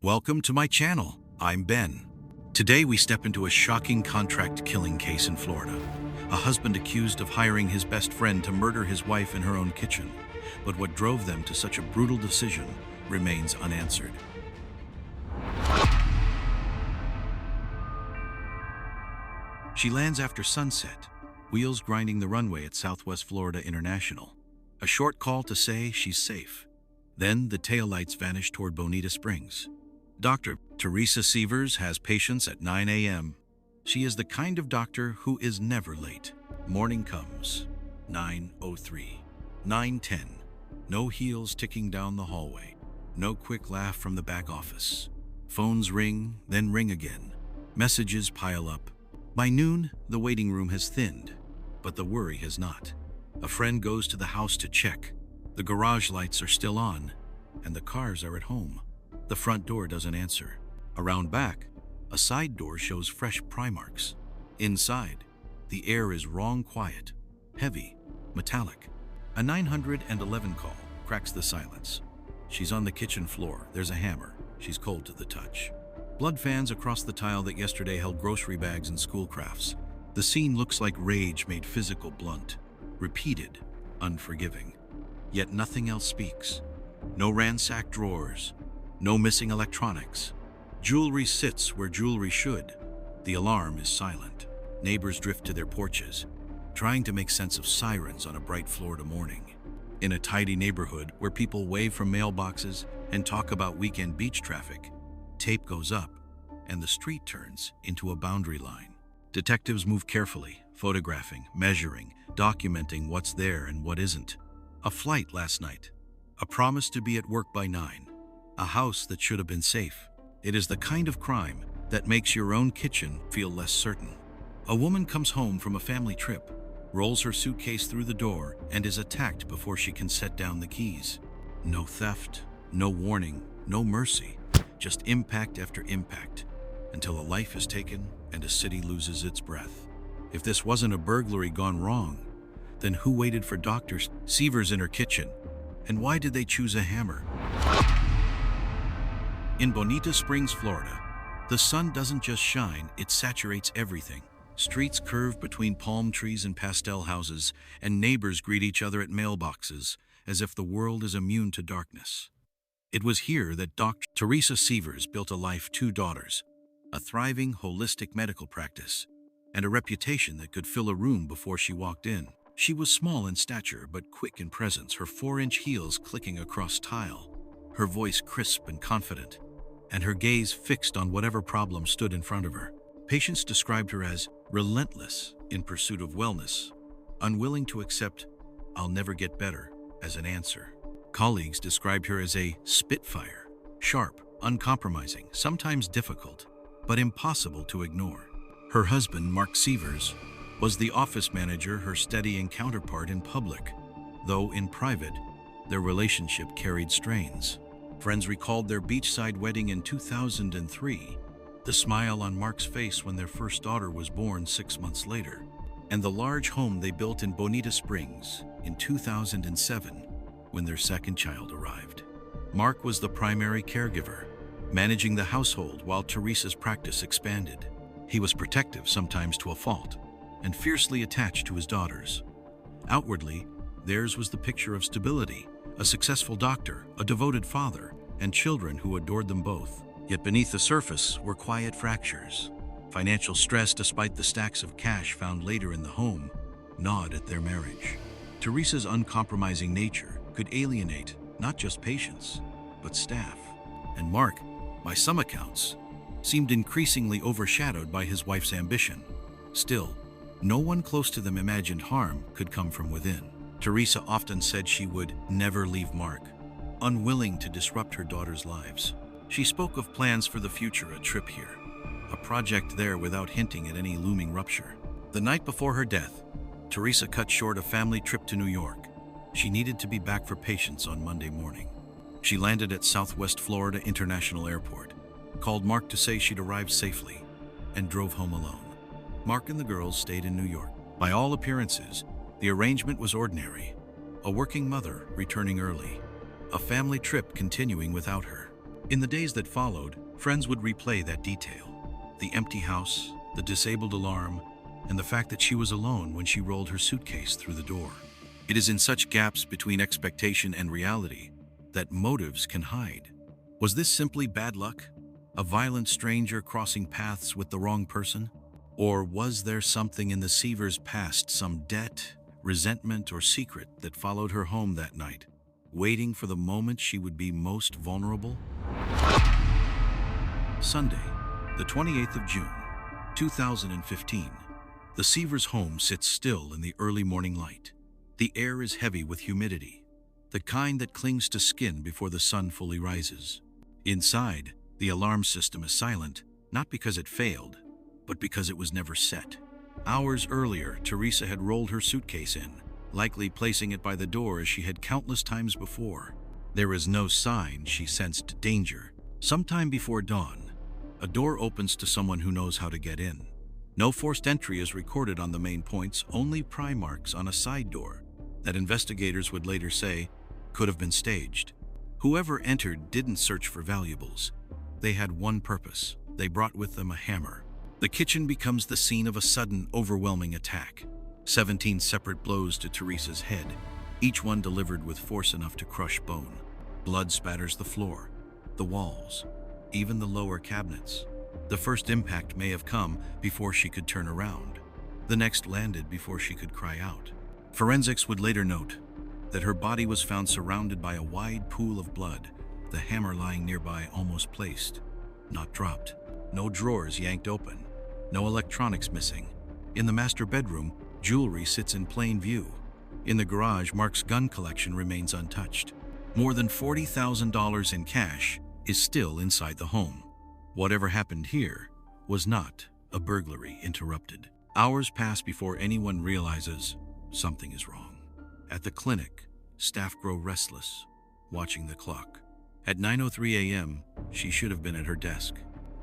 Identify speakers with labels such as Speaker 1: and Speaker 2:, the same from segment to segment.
Speaker 1: Welcome to my channel. I'm Ben. Today we step into a shocking contract killing case in Florida. A husband accused of hiring his best friend to murder his wife in her own kitchen. But what drove them to such a brutal decision remains unanswered. She lands after sunset, wheels grinding the runway at Southwest Florida International. A short call to say she's safe. Then the taillights vanish toward Bonita Springs. Dr. Teresa Severs has patients at 9 a.m. She is the kind of doctor who is never late. Morning comes. 9:03. 9:10. No heels ticking down the hallway. No quick laugh from the back office. Phones ring, then ring again. Messages pile up. By noon, the waiting room has thinned, but the worry has not. A friend goes to the house to check. The garage lights are still on, and the cars are at home. The front door doesn't answer. Around back, a side door shows fresh pry marks. Inside, the air is wrong quiet, heavy, metallic. A 911 call cracks the silence. She's on the kitchen floor. There's a hammer. She's cold to the touch. Blood fans across the tile that yesterday held grocery bags and school crafts. The scene looks like rage made physical blunt, repeated, unforgiving. Yet nothing else speaks. No ransacked drawers, no missing electronics. Jewelry sits where jewelry should. The alarm is silent. Neighbors drift to their porches, trying to make sense of sirens on a bright Florida morning. In a tidy neighborhood where people wave from mailboxes and talk about weekend beach traffic, tape goes up and the street turns into a boundary line. Detectives move carefully, photographing, measuring, documenting what's there and what isn't. A flight last night. A promise to be at work by 9. A house that should have been safe. It is the kind of crime that makes your own kitchen feel less certain. A woman comes home from a family trip, rolls her suitcase through the door, and is attacked before she can set down the keys. No theft, no warning, no mercy, just impact after impact, until a life is taken and a city loses its breath. If this wasn't a burglary gone wrong, then who waited for Dr. Severs in her kitchen? And why did they choose a hammer? In Bonita Springs, Florida, the sun doesn't just shine, it saturates everything. Streets curve between palm trees and pastel houses, and neighbors greet each other at mailboxes, as if the world is immune to darkness. It was here that Dr. Teresa Severs built a life, 2 daughters, a thriving holistic medical practice, and a reputation that could fill a room before she walked in. She was small in stature but quick in presence, her 4-inch heels clicking across tile, her voice crisp and confident, and her gaze fixed on whatever problem stood in front of her. Patients described her as relentless in pursuit of wellness, unwilling to accept "I'll never get better" as an answer. Colleagues described her as a spitfire, sharp, uncompromising, sometimes difficult, but impossible to ignore. Her husband, Mark Severs, was the office manager, her steadying counterpart in public, though in private, their relationship carried strains. Friends recalled their beachside wedding in 2003, the smile on Mark's face when their first daughter was born 6 months later, and the large home they built in Bonita Springs in 2007 when their second child arrived. Mark was the primary caregiver, managing the household while Teresa's practice expanded. He was protective, sometimes to a fault, and fiercely attached to his daughters. Outwardly, theirs was the picture of stability, a successful doctor, a devoted father, and children who adored them both. Yet beneath the surface were quiet fractures. Financial stress, despite the stacks of cash found later in the home, gnawed at their marriage. Teresa's uncompromising nature could alienate not just patients, but staff. And Mark, by some accounts, seemed increasingly overshadowed by his wife's ambition. Still, no one close to them imagined harm could come from within. Teresa often said she would never leave Mark, unwilling to disrupt her daughters' lives. She spoke of plans for the future, a trip here, a project there, without hinting at any looming rupture. The night before her death, Teresa cut short a family trip to New York. She needed to be back for patients on Monday morning. She landed at Southwest Florida International Airport, called Mark to say she'd arrived safely, and drove home alone. Mark and the girls stayed in New York. By all appearances, the arrangement was ordinary. A working mother returning early, a family trip continuing without her. In the days that followed, friends would replay that detail. The empty house, the disabled alarm, and the fact that she was alone when she rolled her suitcase through the door. It is in such gaps between expectation and reality that motives can hide. Was this simply bad luck? A violent stranger crossing paths with the wrong person? Or was there something in the Severs' past, some debt, resentment, or secret that followed her home that night, waiting for the moment she would be most vulnerable? Sunday, the 28th of June, 2015. The Severs' home sits still in the early morning light. The air is heavy with humidity, the kind that clings to skin before the sun fully rises. Inside, the alarm system is silent, not because it failed, but because it was never set. Hours earlier, Teresa had rolled her suitcase in, likely placing it by the door as she had countless times before. There is no sign she sensed danger. Sometime before dawn, a door opens to someone who knows how to get in. No forced entry is recorded on the main points, only pry marks on a side door that investigators would later say could have been staged. Whoever entered didn't search for valuables. They had one purpose. They brought with them a hammer. The kitchen becomes the scene of a sudden, overwhelming attack. 17 separate blows to Teresa's head, each one delivered with force enough to crush bone. Blood spatters the floor, the walls, even the lower cabinets. The first impact may have come before she could turn around. The next landed before she could cry out. Forensics would later note that her body was found surrounded by a wide pool of blood, the hammer lying nearby almost placed, not dropped. No drawers yanked open, no electronics missing. In the master bedroom, jewelry sits in plain view. In the garage, Mark's gun collection remains untouched. More than $40,000 in cash is still inside the home. Whatever happened here was not a burglary interrupted. Hours pass before anyone realizes something is wrong. At the clinic, staff grow restless, watching the clock. At 9:03 a.m., she should have been at her desk.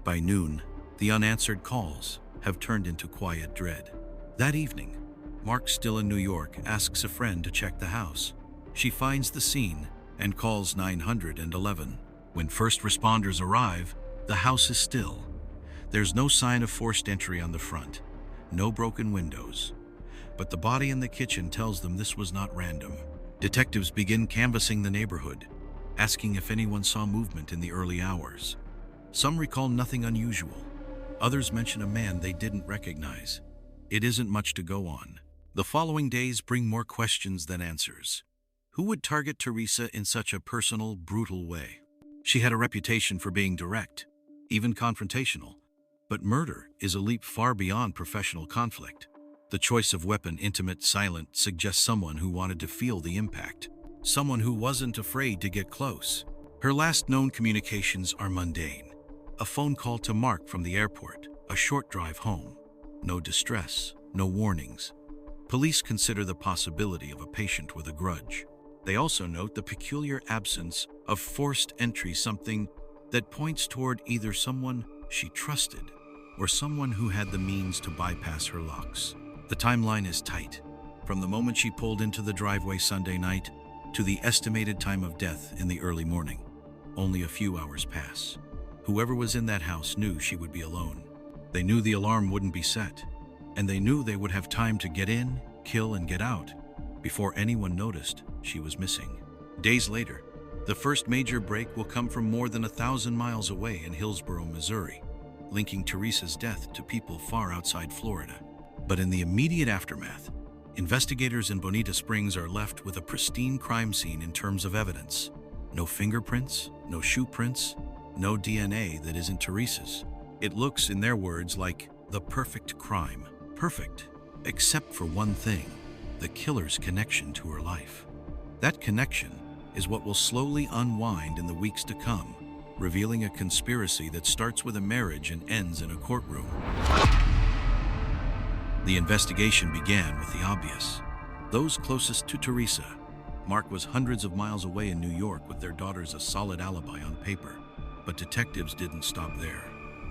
Speaker 1: By noon, the unanswered calls have turned into quiet dread. That evening, Mark, still in New York, asks a friend to check the house. She finds the scene and calls 911. When first responders arrive, the house is still. There's no sign of forced entry on the front, no broken windows. But the body in the kitchen tells them this was not random. Detectives begin canvassing the neighborhood, asking if anyone saw movement in the early hours. Some recall nothing unusual. Others mention a man they didn't recognize. It isn't much to go on. The following days bring more questions than answers. Who would target Teresa in such a personal, brutal way? She had a reputation for being direct, even confrontational. But murder is a leap far beyond professional conflict. The choice of weapon, intimate, silent, suggests someone who wanted to feel the impact. Someone who wasn't afraid to get close. Her last known communications are mundane. A phone call to Mark from the airport, a short drive home. No distress, no warnings. Police consider the possibility of a patient with a grudge. They also note the peculiar absence of forced entry, something that points toward either someone she trusted or someone who had the means to bypass her locks. The timeline is tight. From the moment she pulled into the driveway Sunday night to the estimated time of death in the early morning. Only a few hours pass. Whoever was in that house knew she would be alone. They knew the alarm wouldn't be set, and they knew they would have time to get in, kill, and get out before anyone noticed she was missing. Days later, the first major break will come from more than 1,000 miles away in Hillsborough, Missouri, linking Teresa's death to people far outside Florida. But in the immediate aftermath, investigators in Bonita Springs are left with a pristine crime scene in terms of evidence. No fingerprints, no shoe prints, no DNA that isn't Teresa's. It looks, in their words, like the perfect crime. Perfect, except for one thing: the killer's connection to her life. That connection is what will slowly unwind in the weeks to come, revealing a conspiracy that starts with a marriage and ends in a courtroom. The investigation began with the obvious. Those closest to Teresa. Mark was hundreds of miles away in New York with their daughters, a solid alibi on paper. But detectives didn't stop there.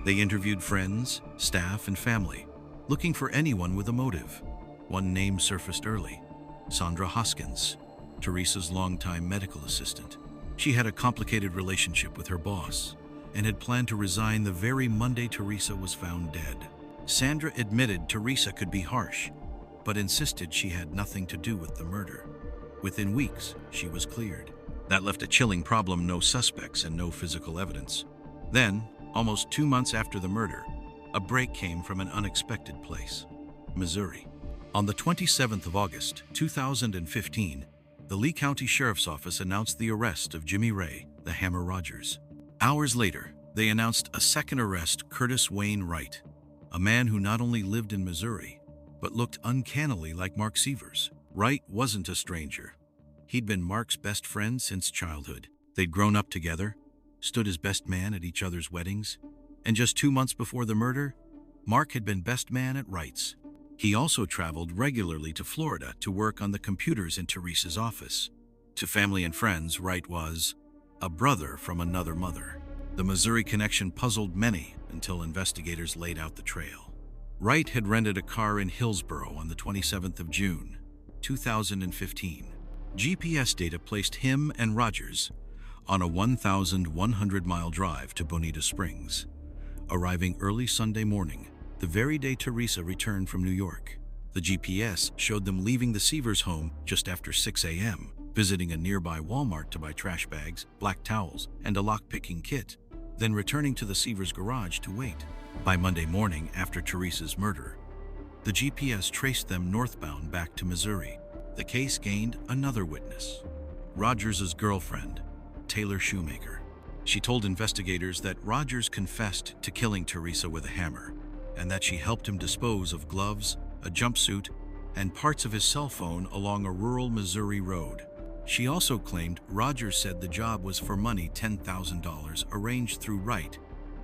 Speaker 1: They interviewed friends, staff, and family, looking for anyone with a motive. One name surfaced early: Sandra Hoskins, Teresa's longtime medical assistant. She had a complicated relationship with her boss and had planned to resign the very Monday Teresa was found dead. Sandra admitted Teresa could be harsh, but insisted she had nothing to do with the murder. Within weeks, she was cleared. That left a chilling problem: no suspects and no physical evidence. Then, almost 2 months after the murder, a break came from an unexpected place: Missouri. On the 27th of August, 2015, the Lee County Sheriff's Office announced the arrest of Jimmy Ray, the Hammer Rodgers. Hours later, they announced a second arrest: Curtis Wayne Wright, a man who not only lived in Missouri, but looked uncannily like Mark Severs. Wright wasn't a stranger. He'd been Mark's best friend since childhood. They'd grown up together, stood as best man at each other's weddings, and just 2 months before the murder, Mark had been best man at Wright's. He also traveled regularly to Florida to work on the computers in Teresa's office. To family and friends, Wright was a brother from another mother. The Missouri connection puzzled many until investigators laid out the trail. Wright had rented a car in Hillsborough on the 27th of June, 2015. GPS data placed him and Rodgers on a 1,100-mile drive to Bonita Springs, arriving early Sunday morning, the very day Teresa returned from New York. The GPS showed them leaving the Severs home just after 6 a.m., visiting a nearby Walmart to buy trash bags, black towels, and a lock-picking kit, then returning to the Severs garage to wait. By Monday morning after Teresa's murder, the GPS traced them northbound back to Missouri. The case gained another witness: Rodgers' girlfriend, Taylor Shoemaker. She told investigators that Rodgers confessed to killing Teresa with a hammer, and that she helped him dispose of gloves, a jumpsuit, and parts of his cell phone along a rural Missouri road. She also claimed Rodgers said the job was for money, $10,000, arranged through Wright,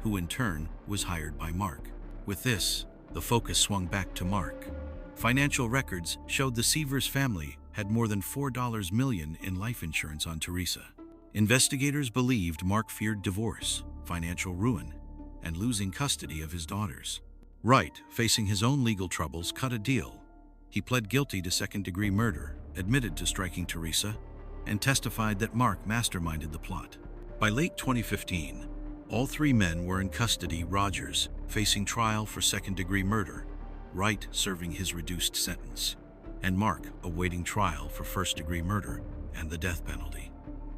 Speaker 1: who in turn was hired by Mark. With this, the focus swung back to Mark. Financial records showed the Severs family had more than $4 million in life insurance on Teresa. Investigators believed Mark feared divorce, financial ruin, and losing custody of his daughters. Wright, facing his own legal troubles, cut a deal. He pled guilty to second-degree murder, admitted to striking Teresa, and testified that Mark masterminded the plot. By late 2015, all 3 men were in custody: Rodgers facing trial for second-degree murder, Wright serving his reduced sentence, and Mark awaiting trial for first-degree murder and the death penalty.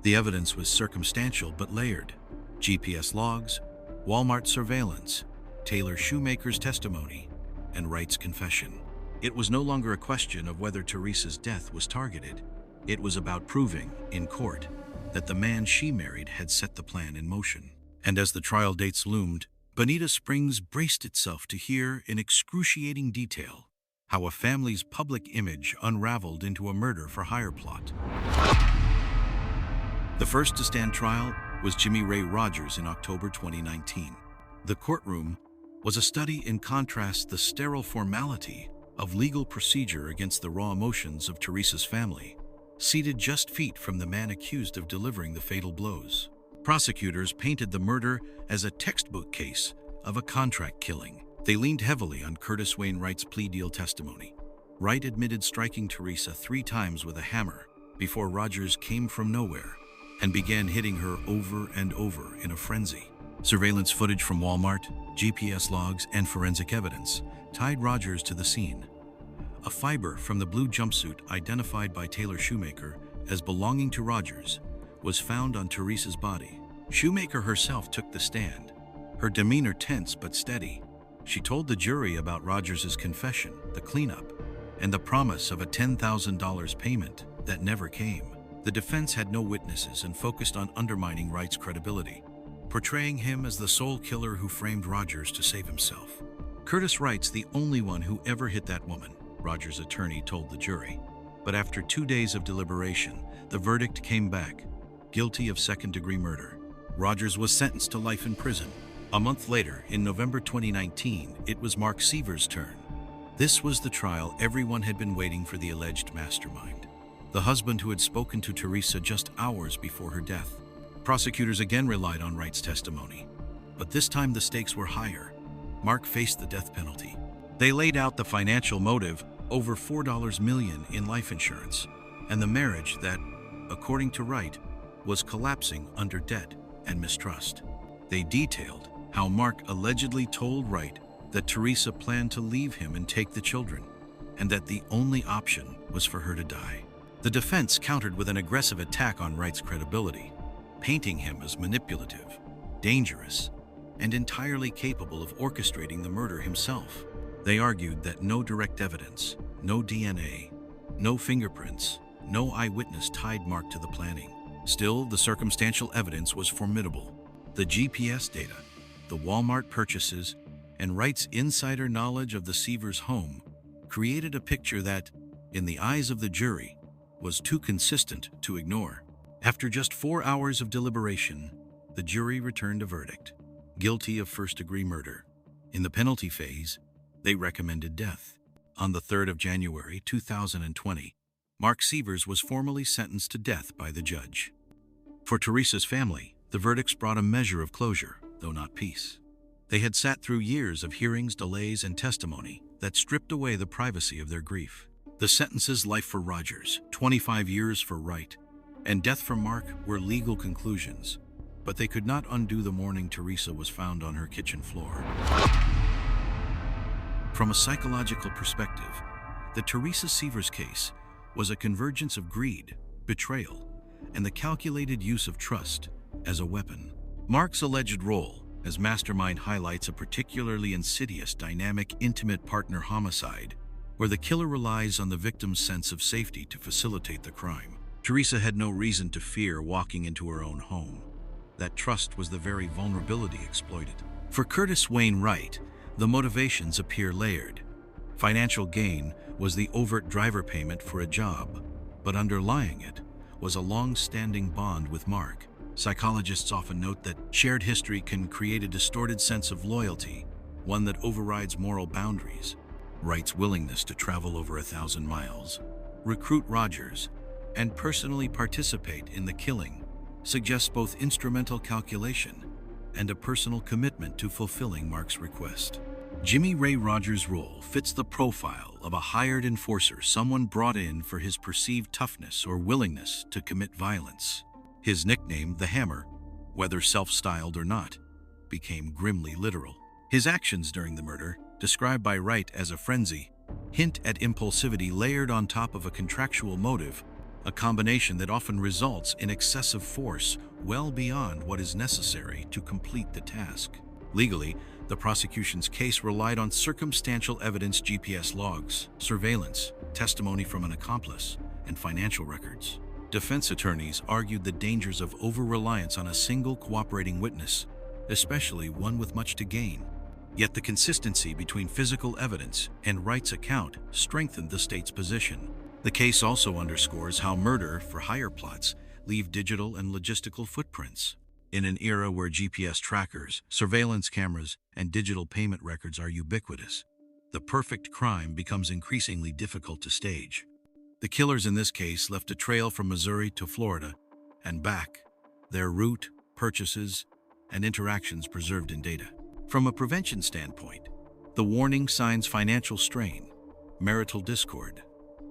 Speaker 1: The evidence was circumstantial but layered: GPS logs, Walmart surveillance, Taylor Shoemaker's testimony, and Wright's confession. It was no longer a question of whether Teresa's death was targeted. It was about proving, in court, that the man she married had set the plan in motion. And as the trial dates loomed, Bonita Springs braced itself to hear in excruciating detail how a family's public image unraveled into a murder-for-hire plot. The first to stand trial was Jimmy Ray Rodgers in October 2019. The courtroom was a study in contrast: the sterile formality of legal procedure against the raw emotions of Teresa's family, seated just feet from the man accused of delivering the fatal blows. Prosecutors painted the murder as a textbook case of a contract killing. They leaned heavily on Curtis Wayne Wright's plea deal testimony. Wright admitted striking Teresa 3 times with a hammer before Rodgers came from nowhere and began hitting her over and over in a frenzy. Surveillance footage from Walmart, GPS logs, and forensic evidence tied Rodgers to the scene. A fiber from the blue jumpsuit identified by Taylor Shoemaker as belonging to Rodgers was found on Teresa's body. Shoemaker herself took the stand, her demeanor tense but steady. She told the jury about Rodgers' confession, the cleanup, and the promise of a $10,000 payment that never came. The defense had no witnesses and focused on undermining Wright's credibility, portraying him as the sole killer who framed Rodgers to save himself. Curtis Wright's the only one who ever hit that woman, Rodgers' attorney told the jury. But after 2 days of deliberation, the verdict came back: guilty of second-degree murder. Rodgers was sentenced to life in prison. A month later, in November 2019, it was Mark Severs' turn. This was the trial everyone had been waiting for: the alleged mastermind, the husband who had spoken to Teresa just hours before her death. Prosecutors again relied on Wright's testimony, but this time the stakes were higher. Mark faced the death penalty. They laid out the financial motive: over $4 million in life insurance, and the marriage that, according to Wright, was collapsing under debt and mistrust. They detailed how Mark allegedly told Wright that Teresa planned to leave him and take the children, and that the only option was for her to die. The defense countered with an aggressive attack on Wright's credibility, painting him as manipulative, dangerous, and entirely capable of orchestrating the murder himself. They argued that no direct evidence, no DNA, no fingerprints, no eyewitness tied Mark to the planning. Still, the circumstantial evidence was formidable. The GPS data, the Walmart purchases, and Wright's insider knowledge of the Severs home created a picture that, in the eyes of the jury, was too consistent to ignore. After just 4 hours of deliberation, the jury returned a verdict: guilty of first-degree murder. In the penalty phase, they recommended death. On the 3rd of January 2020, Mark Severs was formally sentenced to death by the judge. For Teresa's family, the verdicts brought a measure of closure, though not peace. They had sat through years of hearings, delays, and testimony that stripped away the privacy of their grief. The sentences, life for Rodgers, 25 years for Wright, and death for Mark, were legal conclusions, but they could not undo the morning Teresa was found on her kitchen floor. From a psychological perspective, the Teresa Severs case was a convergence of greed, betrayal, and the calculated use of trust as a weapon. Mark's alleged role as mastermind highlights a particularly insidious, dynamic, intimate partner homicide, where the killer relies on the victim's sense of safety to facilitate the crime. Teresa had no reason to fear walking into her own home. That trust was the very vulnerability exploited. For Curtis Wayne Wright, the motivations appear layered. Financial gain was the overt driver payment for a job, but underlying it was a long-standing bond with Mark. Psychologists often note that shared history can create a distorted sense of loyalty, one that overrides moral boundaries. Wright's willingness to travel over 1,000 miles, recruit Rodgers, and personally participate in the killing suggests both instrumental calculation and a personal commitment to fulfilling Mark's request. Jimmy Ray Rodgers' role fits the profile of a hired enforcer, someone brought in for his perceived toughness or willingness to commit violence. His nickname, the Hammer, whether self-styled or not, became grimly literal. His actions during the murder, described by Wright as a frenzy, hint at impulsivity layered on top of a contractual motive, a combination that often results in excessive force well beyond what is necessary to complete the task. Legally, the prosecution's case relied on circumstantial evidence, GPS logs, surveillance, testimony from an accomplice, and financial records. Defense attorneys argued the dangers of over-reliance on a single cooperating witness, especially one with much to gain. Yet the consistency between physical evidence and Wright's account strengthened the state's position. The case also underscores how murder-for-hire plots leave digital and logistical footprints. In an era where GPS trackers, surveillance cameras, and digital payment records are ubiquitous, the perfect crime becomes increasingly difficult to stage. The killers in this case left a trail from Missouri to Florida and back, their route, purchases, and interactions preserved in data. From a prevention standpoint, the warning signs: financial strain, marital discord,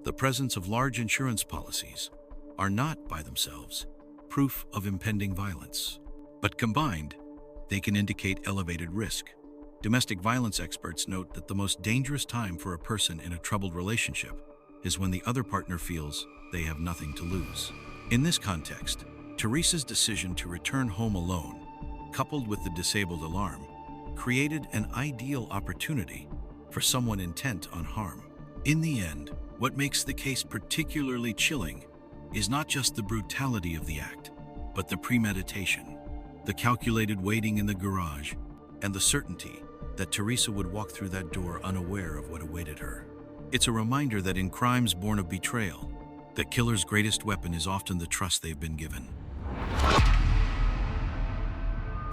Speaker 1: the presence of large insurance policies, are not by themselves proof of impending violence. But combined, they can indicate elevated risk. Domestic violence experts note that the most dangerous time for a person in a troubled relationship is when the other partner feels they have nothing to lose. In this context, Teresa's decision to return home alone, coupled with the disabled alarm, created an ideal opportunity for someone intent on harm. In the end, what makes the case particularly chilling is not just the brutality of the act, but the premeditation, the calculated waiting in the garage, and the certainty that Teresa would walk through that door unaware of what awaited her. It's a reminder that in crimes born of betrayal, the killer's greatest weapon is often the trust they've been given.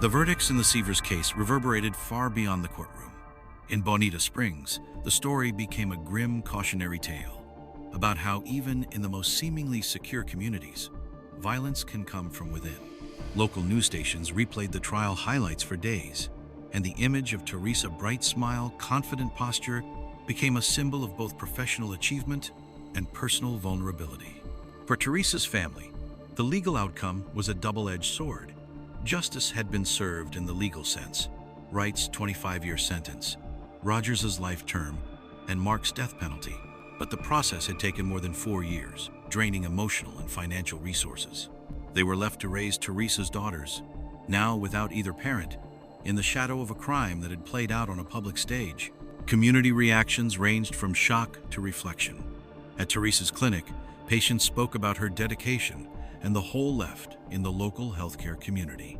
Speaker 1: The verdicts in the Severs case reverberated far beyond the courtroom. In Bonita Springs, the story became a grim cautionary tale about how even in the most seemingly secure communities, violence can come from within. Local news stations replayed the trial highlights for days, and the image of Teresa's bright smile, confident posture became a symbol of both professional achievement and personal vulnerability. For Teresa's family, The legal outcome was a double-edged sword. Justice had been served in the legal sense. Wright's 25-year sentence, Rodgers' life term, and Mark's death penalty. But the process had taken more than 4 years, draining emotional and financial resources. They were left to raise Teresa's daughters, now without either parent, in the shadow of a crime that had played out on a public stage. Community reactions ranged from shock to reflection. At Teresa's clinic, patients spoke about her dedication and the hole left in the local healthcare community.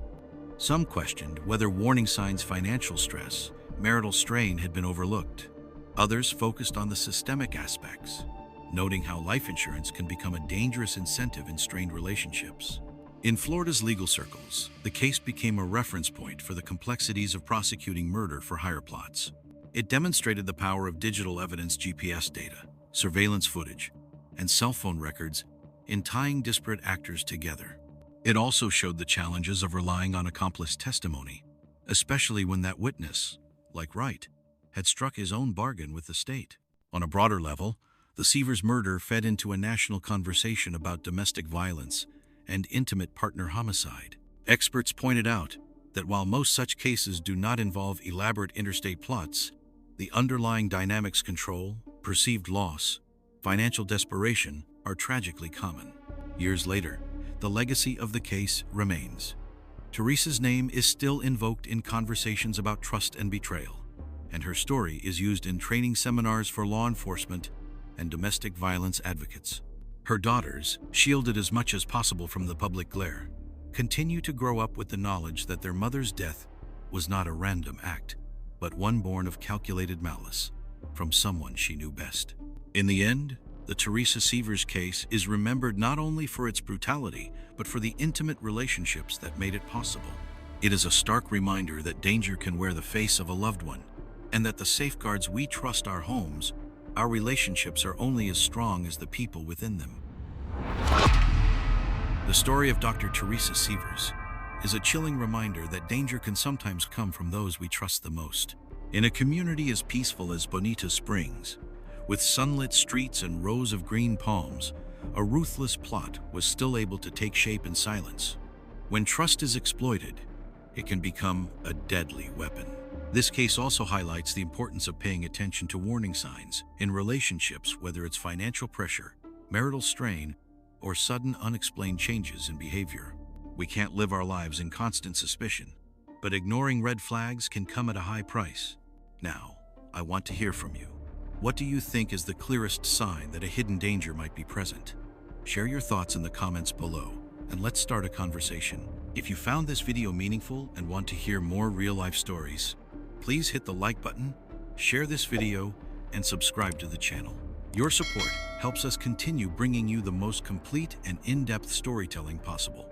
Speaker 1: Some questioned whether warning signs financial stress, marital strain had been overlooked. Others focused on the systemic aspects, noting how life insurance can become a dangerous incentive in strained relationships. In Florida's legal circles, the case became a reference point for the complexities of prosecuting murder for hire plots. It demonstrated the power of digital evidence, GPS data, surveillance footage, and cell phone records in tying disparate actors together. It also showed the challenges of relying on accomplice testimony, especially when that witness, like Wright, had struck his own bargain with the state. On a broader level, the Severs murder fed into a national conversation about domestic violence and intimate partner homicide. Experts pointed out that while most such cases do not involve elaborate interstate plots, the underlying dynamics, control, perceived loss, financial desperation, are tragically common. Years later, the legacy of the case remains. Teresa's name is still invoked in conversations about trust and betrayal, and her story is used in training seminars for law enforcement and domestic violence advocates. Her daughters, shielded as much as possible from the public glare, continue to grow up with the knowledge that their mother's death was not a random act, but one born of calculated malice from someone she knew best. In the end, the Teresa Severs case is remembered not only for its brutality, but for the intimate relationships that made it possible. It is a stark reminder that danger can wear the face of a loved one, and that the safeguards we trust our homes, our relationships, are only as strong as the people within them. The story of Dr. Teresa Severs is a chilling reminder that danger can sometimes come from those we trust the most. In a community as peaceful as Bonita Springs, with sunlit streets and rows of green palms, a ruthless plot was still able to take shape in silence. When trust is exploited, it can become a deadly weapon. This case also highlights the importance of paying attention to warning signs in relationships, whether it's financial pressure, marital strain, or sudden unexplained changes in behavior. We can't live our lives in constant suspicion, but ignoring red flags can come at a high price. Now, I want to hear from you. What do you think is the clearest sign that a hidden danger might be present? Share your thoughts in the comments below, and let's start a conversation. If you found this video meaningful and want to hear more real-life stories, please hit the like button, share this video, and subscribe to the channel. Your support helps us continue bringing you the most complete and in-depth storytelling possible.